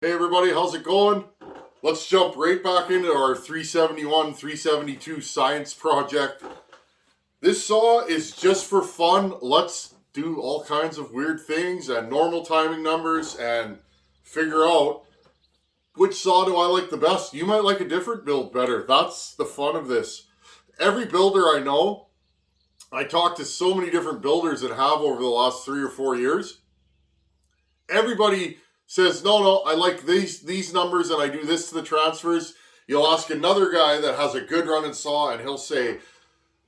Hey everybody, how's it going? Let's jump right back into our 371, 372 science project. This saw is just for fun. Let's do all kinds of weird things and normal timing numbers and figure out which saw do I like the best. You might like a different build better. That's the fun of this. Every builder I know, I talked to so many different builders that have over the last 3 or 4 years. Everybody says, no, I like these numbers and I do this to the transfers. You'll ask another guy that has a good running saw and he'll say,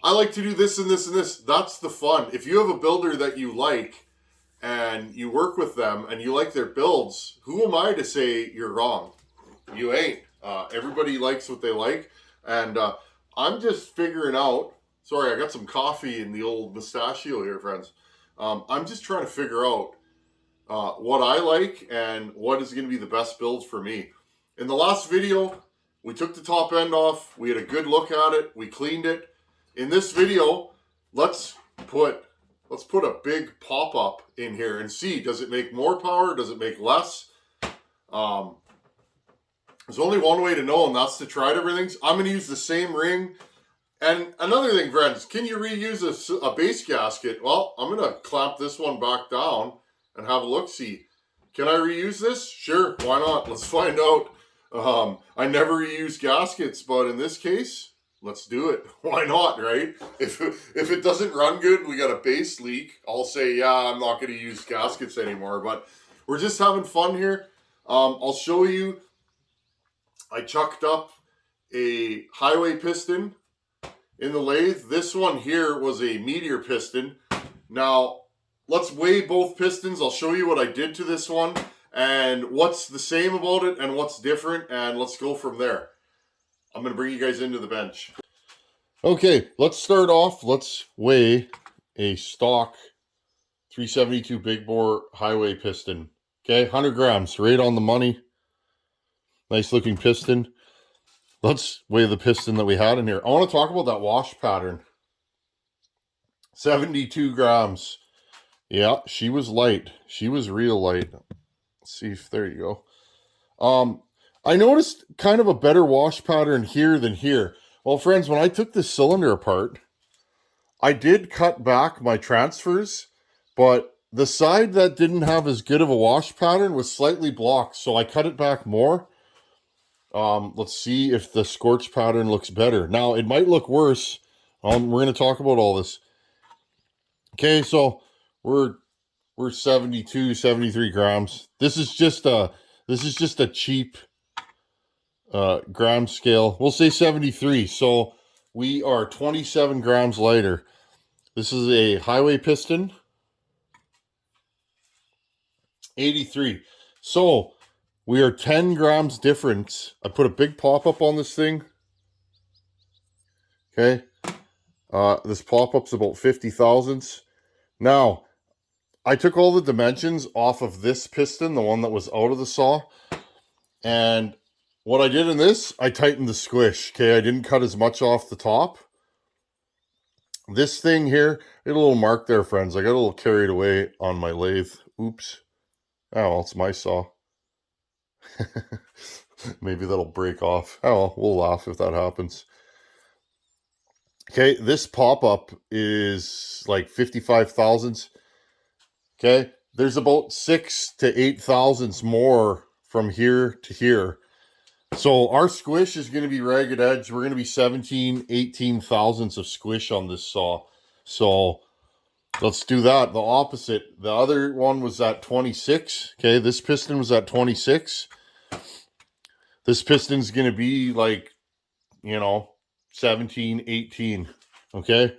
I like to do this and this and this. That's the fun. If you have a builder that you like and you work with them and you like their builds, who am I to say you're wrong? You ain't. Everybody likes what they like. And I'm just figuring out, sorry, I got some coffee in the old mustachio here, friends. I'm just trying to figure out what I like and what is going to be the best build for me. In the last video, we took the top end off. We had a good look at it. We cleaned it. In this video, let's put a big pop-up in here and see, does it make more power? Does it make less? There's only one way to know, and that's to try everything. I'm going to use the same ring. And another thing, friends, can you reuse a base gasket? Well, I'm going to clamp this one back down and have a look-see. Can I reuse this? Sure, why not? Let's find out. I never reuse gaskets, but in this case, let's do it. Why not, right? If it doesn't run good, we got a base leak, I'll say, yeah, I'm not going to use gaskets anymore. But we're just having fun here. I'll show you. I chucked up a highway piston in the lathe. This one here was a meteor piston. Now, let's weigh both pistons. I'll show you what I did to this one and what's the same about it and what's different, and let's go from there. I'm going to bring you guys into the bench. Okay, let's start off. Let's weigh a stock 372 big bore highway piston. Okay, 100 grams, right on the money. Nice looking piston. Let's weigh the piston that we had in here. I want to talk about that wash pattern. 72 grams. Yeah, she was light. She was real light. Let's see if, there you go. I noticed kind of a better wash pattern here than here. Well, friends, when I took this cylinder apart, I did cut back my transfers, but the side that didn't have as good of a wash pattern was slightly blocked, so I cut it back more. Let's see if the scorch pattern looks better. Now, it might look worse. We're going to talk about all this. Okay, so we're 72, 73 grams. This is just a cheap gram scale. We'll say 73. So we are 27 grams lighter. This is a highway piston. 83. So we are 10 grams difference. I put a big pop-up on this thing. Okay. This pop-up's about 50 thousandths. Now, I took all the dimensions off of this piston, the one that was out of the saw. And what I did in this, I tightened the squish. Okay, I didn't cut as much off the top. This thing here, I got a little mark there, friends. I got a little carried away on my lathe. Oops. Oh, well, it's my saw. Maybe that'll break off. Oh, well, we'll laugh if that happens. Okay, this pop-up is like 55 thousandths. Okay, there's about 6 to 8 thousandths more from here to here. So our squish is going to be ragged edge. We're going to be 17, 18 thousandths of squish on this saw. So let's do that. The opposite. The other one was at 26. Okay, this piston was at 26. This piston's going to be like, 17, 18. Okay.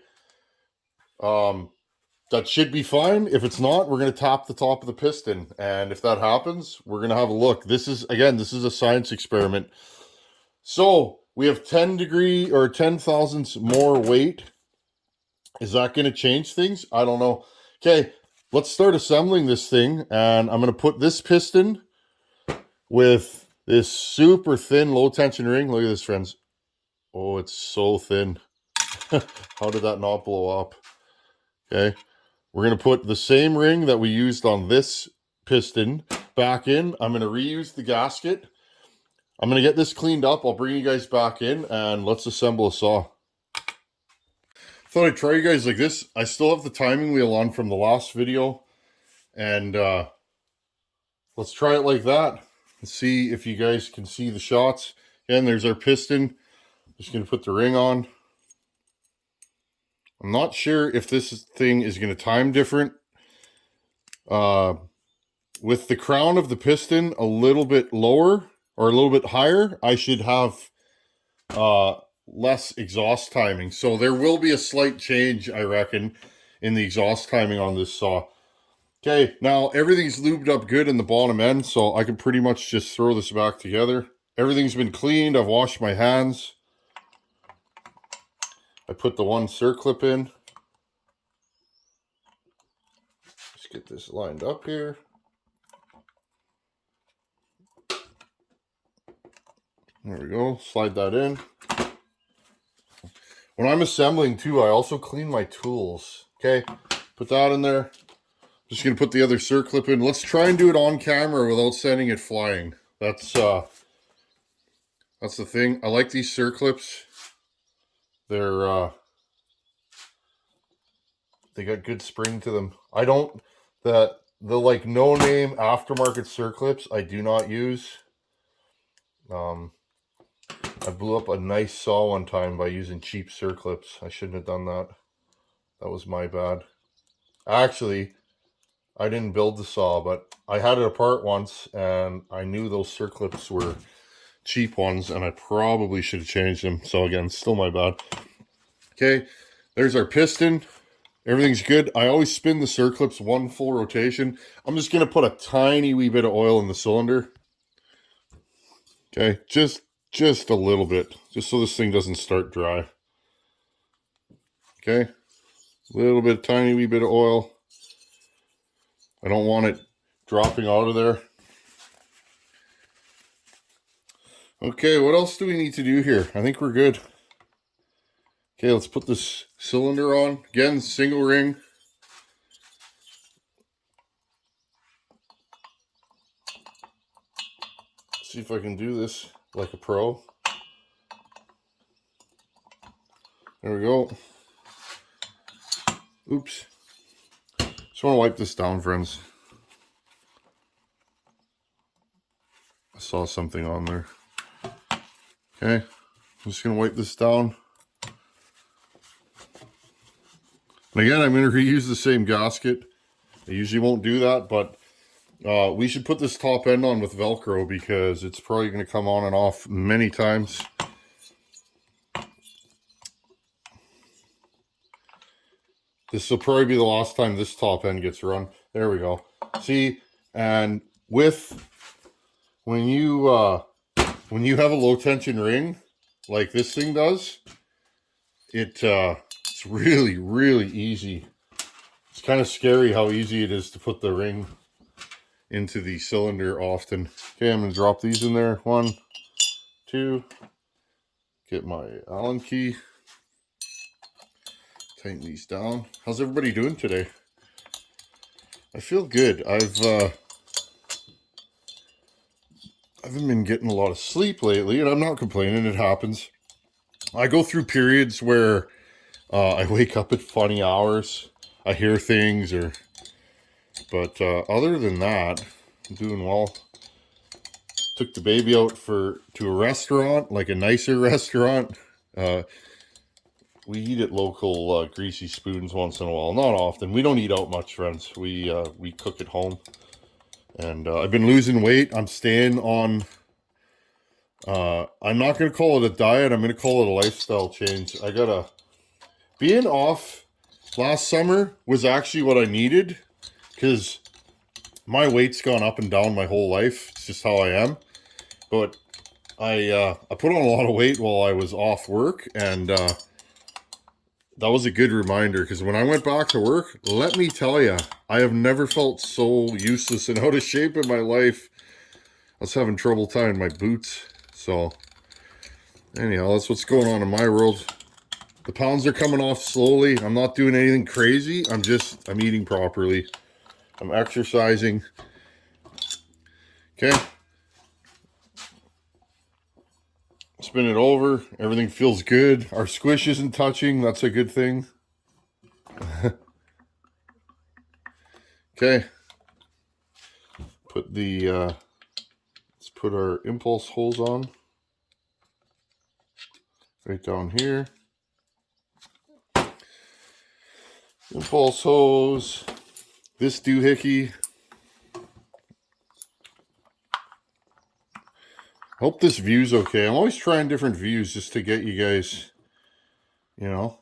That should be fine. If it's not, we're going to tap the top of the piston. And if that happens, we're going to have a look. This is a science experiment. So we have 10 thousandths more weight. Is that going to change things? I don't know. Okay, let's start assembling this thing. And I'm going to put this piston with this super thin low tension ring. Look at this, friends. Oh, it's so thin. How did that not blow up? Okay. We're going to put the same ring that we used on this piston back in. I'm going to reuse the gasket. I'm going to get this cleaned up. I'll bring you guys back in and let's assemble a saw. Thought I'd try you guys like this. I still have the timing wheel on from the last video. And let's try it like that. Let's see if you guys can see the shots. Again, there's our piston. Just going to put the ring on. I'm not sure if this thing is going to time different. With the crown of the piston a little bit lower or a little bit higher, I should have less exhaust timing. So there will be a slight change, I reckon, in the exhaust timing on this saw. Okay, now everything's lubed up good in the bottom end, so I can pretty much just throw this back together. Everything's been cleaned. I've washed my hands. I put the one circlip in. Let's get this lined up here. There we go. Slide that in. When I'm assembling too, I also clean my tools. Okay, put that in there. Just going to put the other circlip in. Let's try and do it on camera without sending it flying. That's the thing. I like these circlips. They're they got good spring to them. I don't the like no name aftermarket circlips I do not use. I blew up a nice saw one time by using cheap circlips. I shouldn't have done that. That was my bad. Actually, I didn't build the saw, but I had it apart once and I knew those circlips were cheap ones and I probably should have changed them. So again, still my bad. Okay, there's our piston. Everything's good. I always spin the circlips one full rotation. I'm just going to put a tiny wee bit of oil in the cylinder. Okay, just a little bit, just so this thing doesn't start dry. Okay, tiny wee bit of oil. I don't want it dropping out of there. Okay, what else do we need to do here? I think we're good. Okay, let's put this cylinder on. Again, single ring. See if I can do this like a pro. There we go. Oops. Just want to wipe this down, friends. I saw something on there. Okay, I'm just going to wipe this down. And again, I'm going to reuse the same gasket. I usually won't do that, but we should put this top end on with Velcro because it's probably going to come on and off many times. This will probably be the last time this top end gets run. There we go. See, and when you have a low tension ring like this thing does, it's really, really easy. It's kind of scary how easy it is to put the ring into the cylinder often. Okay, I'm going to drop these in there. 1, 2. Get my Allen key. Tighten these down. How's everybody doing today? I feel good. I haven't been getting a lot of sleep lately, and I'm not complaining. It happens. I go through periods where I wake up at funny hours. I hear things, but other than that, I'm doing well. Took the baby out to a restaurant, like a nicer restaurant. We eat at local Greasy Spoons once in a while. Not often. We don't eat out much, friends. We cook at home. And I've been losing weight. I'm staying on... I'm not going to call it a diet. I'm going to call it a lifestyle change. Being off last summer was actually what I needed. Because my weight's gone up and down my whole life. It's just how I am. But I put on a lot of weight while I was off work. And... that was a good reminder, because when I went back to work, let me tell you, I have never felt so useless and out of shape in my life. I was having trouble tying my boots. So, anyhow, that's what's going on in my world. The pounds are coming off slowly. I'm not doing anything crazy. I'm eating properly. I'm exercising. Okay. Spin it over. Everything feels good. Our squish isn't touching. That's a good thing. Okay. Put the let's put our impulse hose on. Right down here. Impulse hose. This doohickey. Hope this view's okay. I'm always trying different views just to get you guys, you know,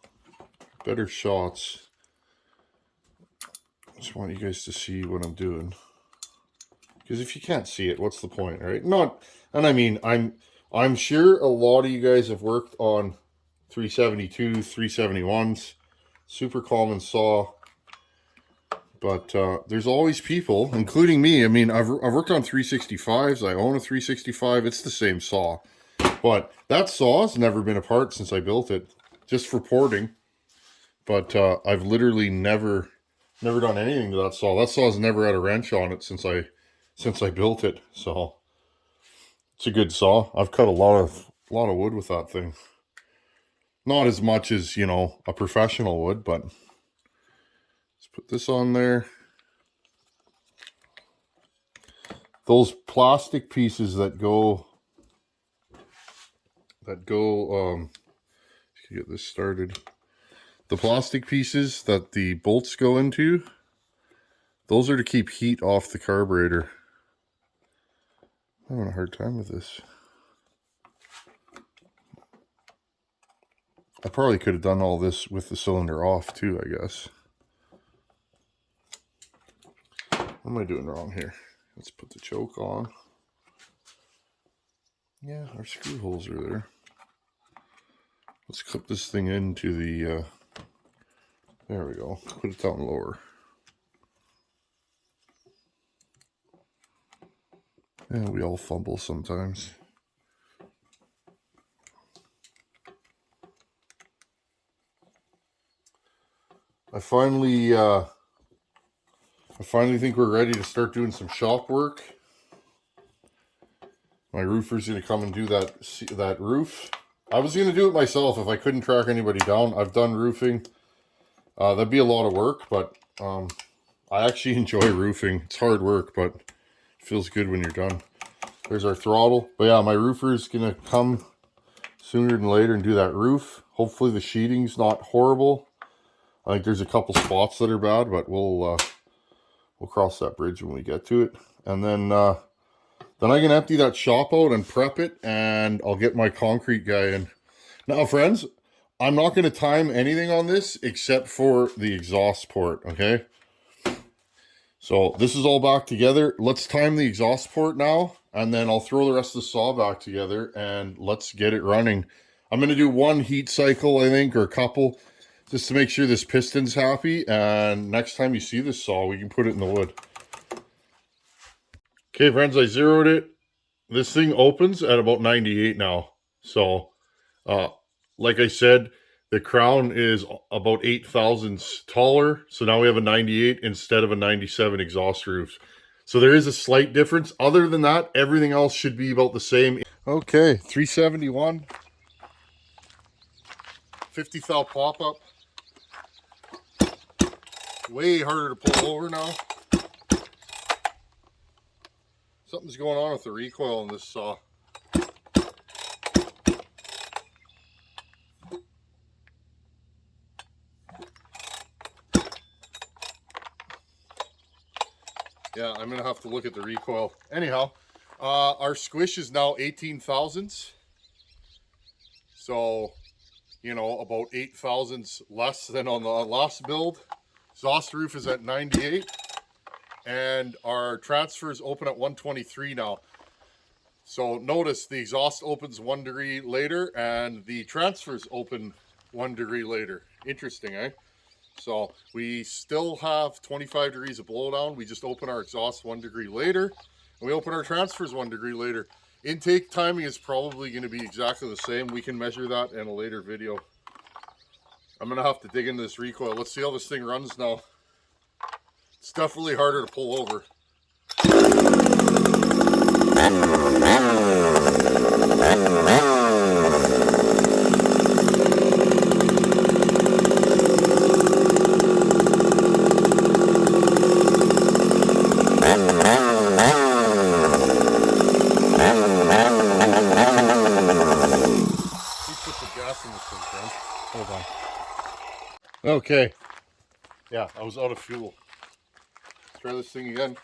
better shots. Just want you guys to see what I'm doing. Because if you can't see it, what's the point, right? And I mean, I'm sure a lot of you guys have worked on 372, 371s, super common saw. But there's always people, including me. I mean, I've worked on 365s. I own a 365. It's the same saw. But that saw's never been apart since I built it, just for porting. But I've literally never done anything to that saw. That saw's never had a wrench on it since I built it. So it's a good saw. I've cut a lot of wood with that thing. Not as much as, you know, a professional would, but let's put this on there. Those plastic pieces that go get this started. The plastic pieces that the bolts go into, those are to keep heat off the carburetor. I'm having a hard time with this. I probably could have done all this with the cylinder off too, I guess. What am I doing wrong here? Let's put the choke on. Yeah, our screw holes are there. Let's clip this thing into the, there we go. Put it down lower. Yeah, we all fumble sometimes. I finally think we're ready to start doing some shop work. My roofer's gonna come and do that roof. I was gonna do it myself if I couldn't track anybody down. I've done roofing. That'd be a lot of work, but I actually enjoy roofing. It's hard work, but it feels good when you're done. There's our throttle. But yeah, my roofer's gonna come sooner than later and do that roof. Hopefully the sheeting's not horrible. I think there's a couple spots that are bad, but we'll cross that bridge when we get to it. And then I can empty that shop out and prep it, and I'll get my concrete guy in. Now, friends, I'm not going to time anything on this except for the exhaust port, okay? So this is all back together. Let's time the exhaust port now, and then I'll throw the rest of the saw back together, and let's get it running. I'm going to do one heat cycle, I think, or a couple, just to make sure this piston's happy, and next time you see this saw, we can put it in the wood. Okay, friends, I zeroed it. This thing opens at about 98 now. So, like I said, the crown is about 8 thousandths taller. So now we have a 98 instead of a 97 exhaust roof. So there is a slight difference. Other than that, everything else should be about the same. Okay, 371. 50 thou pop-up. Way harder to pull over now. Something's going on with the recoil in this saw. Yeah, I'm gonna have to look at the recoil. Anyhow, our squish is now 18 thousandths. So, you know, about 8 thousandths less than on the last build. Exhaust roof is at 98. And our transfers open at 123 now. So notice the exhaust opens 1 degree later and the transfers open 1 degree later. Interesting, eh? So we still have 25 degrees of blowdown. We just open our exhaust 1 degree later, and we open our transfers 1 degree later. Intake timing is probably going to be exactly the same. We can measure that in a later video. I'm going to have to dig into this recoil. Let's see how this thing runs now. It's definitely harder to pull over. Hold on. Okay. Yeah, I was out of fuel. Let's try this thing again.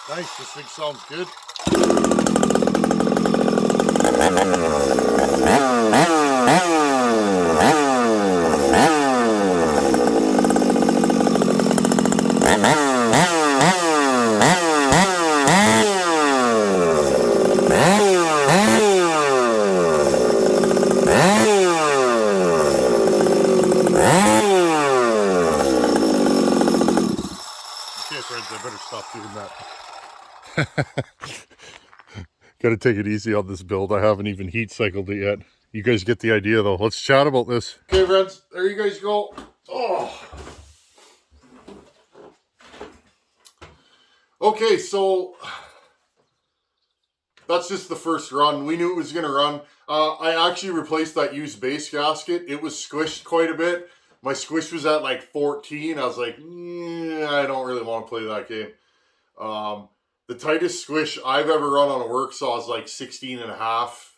Nice, this thing sounds good. Okay, friends, I better stop doing that. Got to take it easy on this build. I haven't even heat cycled it yet. You guys get the idea though. Let's chat about this. Okay, friends, there you guys go. Oh. Okay, so that's just the first run. We knew it was going to run. I actually replaced that used base gasket. It was squished quite a bit. My squish was at like 14. I was like, I don't really want to play that game. The tightest squish I've ever run on a work saw is like 16 and a half.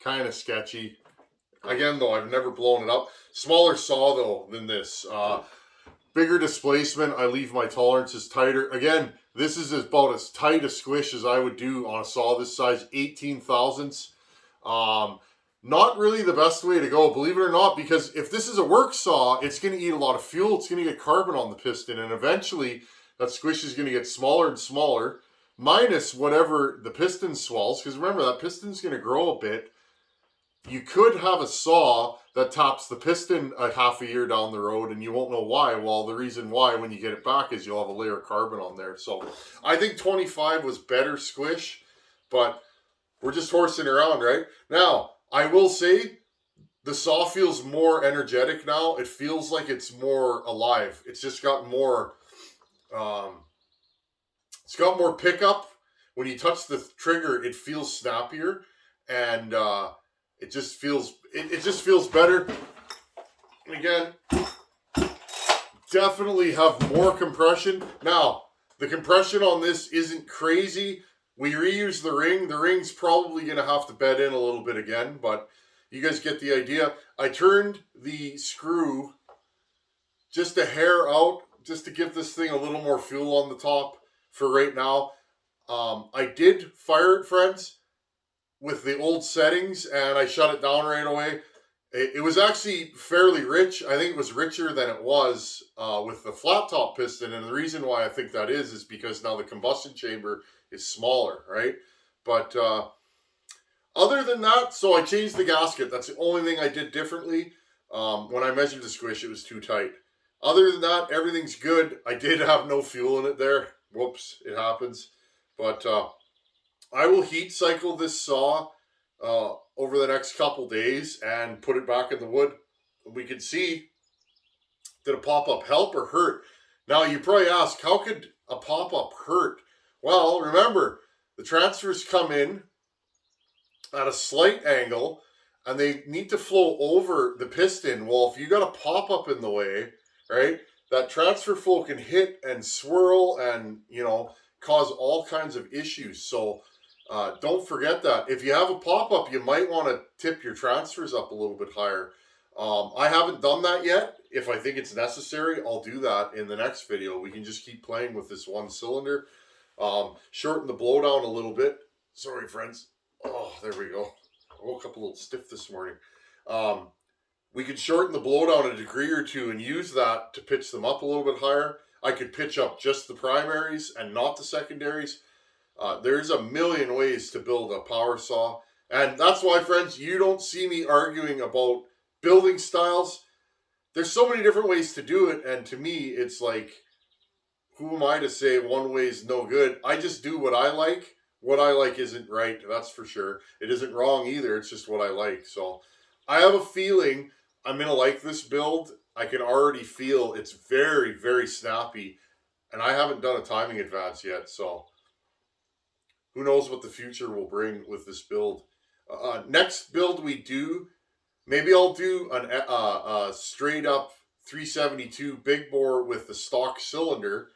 Kind of sketchy. Again, though, I've never blown it up. Smaller saw, though, than this. Bigger displacement. I leave my tolerances tighter. Again, this is about as tight a squish as I would do on a saw this size. 18 thousandths. Not really the best way to go, believe it or not, because if this is a work saw, it's going to eat a lot of fuel. It's going to get carbon on the piston, and eventually that squish is going to get smaller and smaller, minus whatever the piston swells, because remember, that piston's going to grow a bit. You could have a saw that tops the piston a half a year down the road, and you won't know why. Well, the reason why, when you get it back, is you'll have a layer of carbon on there. So I think 25 was better squish, but we're just horsing around, right? Now, I will say, the saw feels more energetic now. It feels like it's more alive. It's just got more... it's got more pickup. When you touch the trigger, it feels snappier, and it just feels better. And again, definitely have more compression. Now, the compression on this isn't crazy. We reuse the ring. The ring's probably going to have to bed in a little bit again, but you guys get the idea. I turned the screw just a hair out, just to give this thing a little more fuel on the top for right now. I did fire it, friends, with the old settings, and I shut it down right away. It was actually fairly rich. I think it was richer than it was with the flat top piston, and the reason why I think that is because now the combustion chamber is smaller, right? But other than that, so I changed the gasket. That's the only thing I did differently. When I measured the squish, it was too tight. Other than that, everything's good. I did have no fuel in it there. Whoops, it happens. But I will heat cycle this saw over the next couple days and put it back in the wood. We can see, did a pop-up help or hurt? Now, you probably ask, how could a pop-up hurt? Well, remember, the transfers come in at a slight angle, and they need to flow over the piston. Well, if you got a pop-up in the way, right, that transfer flow can hit and swirl and, you know, cause all kinds of issues. So don't forget that. If you have a pop-up, you might want to tip your transfers up a little bit higher. I haven't done that yet. If I think it's necessary, I'll do that in the next video. We can just keep playing with this one cylinder. Shorten the blowdown a little bit. Sorry, friends. Oh, there we go. I woke up a little stiff this morning. Um, we could shorten the blowdown a degree or two and use that to pitch them up a little bit higher. I could pitch up just the primaries and not the secondaries. There's a million ways to build a power saw. And that's why, friends, you don't see me arguing about building styles. There's so many different ways to do it. And to me, it's like, who am I to say one way is no good? I just do what I like. What I like isn't right, that's for sure. It isn't wrong either. It's just what I like. So I have a feeling I'm going to like this build. I can already feel it's very, very snappy. And I haven't done a timing advance yet. So who knows what the future will bring with this build. Next build we do, maybe I'll do a straight up 372 big bore with the stock cylinder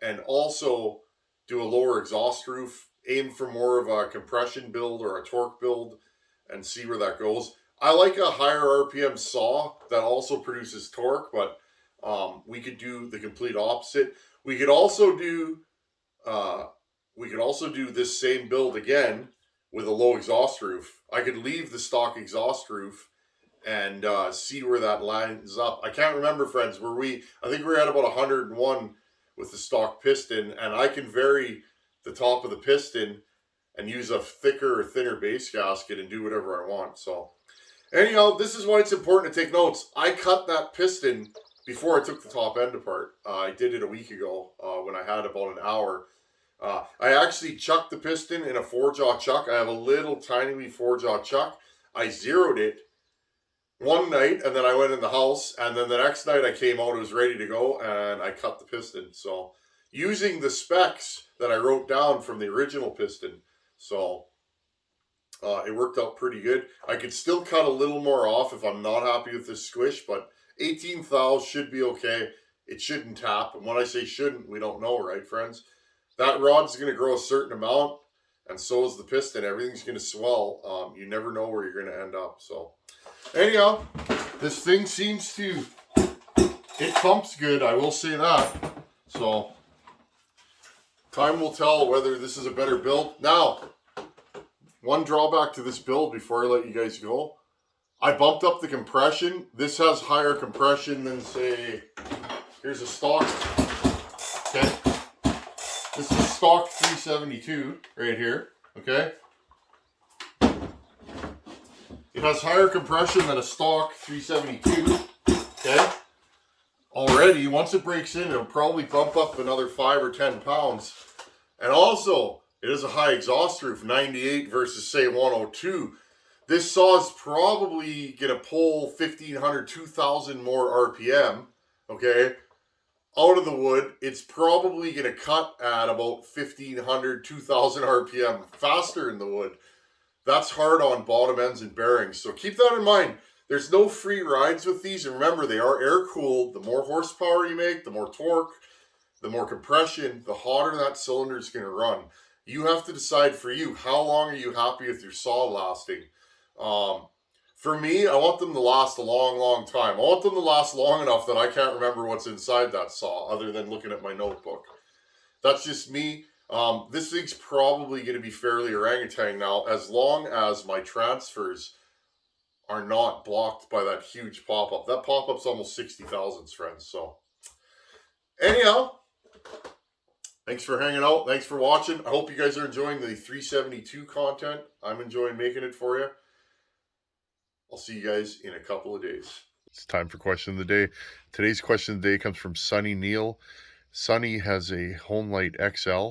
and also do a lower exhaust roof, aim for more of a compression build or a torque build and see where that goes. I like a higher RPM saw that also produces torque, but we could do the complete opposite. We could also do this same build again with a low exhaust roof. I could leave the stock exhaust roof and see where that lines up. I can't remember, friends. I think we're at about 101 with the stock piston, and I can vary the top of the piston and use a thicker or thinner base gasket and do whatever I want. So anyhow, this is why it's important to take notes. I cut that piston before I took the top end apart. I did it a week ago when I had about an hour. I actually chucked the piston in a 4-jaw chuck. I have a little tiny wee 4-jaw chuck. I zeroed it one night, and then I went in the house, and then the next night I came out, it was ready to go, and I cut the piston. So using the specs that I wrote down from the original piston, so it worked out pretty good. I could still cut a little more off if I'm not happy with this squish, but 18 thou should be okay. It shouldn't tap, and when I say shouldn't, we don't know, right, friends? That rod's going to grow a certain amount, and so is the piston. Everything's going to swell. You never know where you're going to end up. So anyhow, this thing seems to, it pumps good, I will say that. So time will tell whether this is a better build. Now, one drawback to this build before I let you guys go, I bumped up the compression. This has higher compression than, say, here's a stock. Okay. This is stock 372 right here. Okay. It has higher compression than a stock 372. Okay. Already, once it breaks in, it'll probably bump up another 5 or 10 pounds. And also, it is a high exhaust roof, 98 versus, say, 102. This saw is probably going to pull 1,500, 2,000 more RPM, okay, out of the wood. It's probably going to cut at about 1,500, 2,000 RPM faster in the wood. That's hard on bottom ends and bearings. So keep that in mind. There's no free rides with these. And remember, they are air-cooled. The more horsepower you make, the more torque, the more compression, the hotter that cylinder is going to run. You have to decide for you, how long are you happy with your saw lasting? For me, I want them to last a long, long time. I want them to last long enough that I can't remember what's inside that saw other than looking at my notebook. That's just me. This thing's probably going to be fairly orangutan now, as long as my transfers are not blocked by that huge pop-up. That pop-up's almost 60,000, friends. So anyhow, thanks for hanging out. Thanks for watching. I hope you guys are enjoying the 372 content. I'm enjoying making it for you. I'll see you guys in a couple of days. It's time for question of the day. Today's question of the day comes from Sunny Neal. Sunny has a Homelight XL,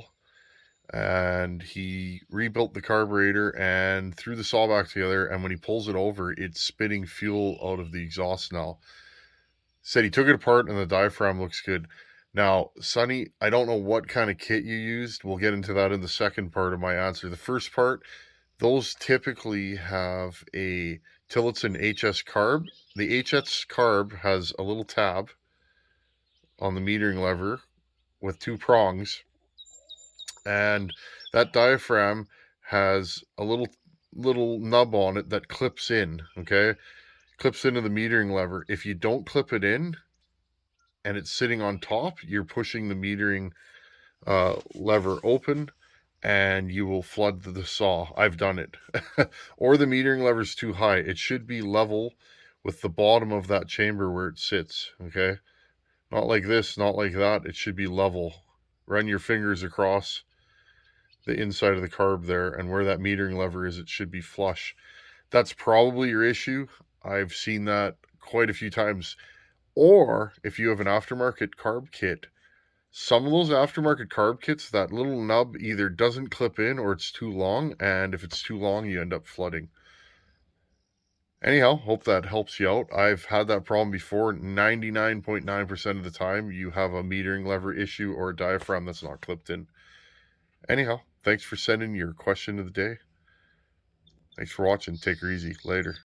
and he rebuilt the carburetor and threw the saw back together, and when he pulls it over, it's spitting fuel out of the exhaust now. Said he took it apart and the diaphragm looks good. Now, Sonny, I don't know what kind of kit you used. We'll get into that in the second part of my answer. The first part, those typically have a Tillotson HS carb. The HS carb has a little tab on the metering lever with 2 prongs, and that diaphragm has a little nub on it that clips in, okay? Clips into the metering lever. If you don't clip it in and it's sitting on top, you're pushing the metering lever open, and you will flood the saw. I've done it. Or the metering lever is too high. It should be level with the bottom of that chamber where it sits, okay? Not like this, not like that. It should be level. Run your fingers across the inside of the carb there, and where that metering lever is, it should be flush. That's probably your issue. I've seen that quite a few times. Or if you have an aftermarket carb kit, some of those aftermarket carb kits, that little nub either doesn't clip in or it's too long, and if it's too long, you end up flooding. Anyhow, hope that helps you out. I've had that problem before. 99.9% of the time, you have a metering lever issue or a diaphragm that's not clipped in. Anyhow, thanks for sending your question of the day. Thanks for watching. Take her easy. Later.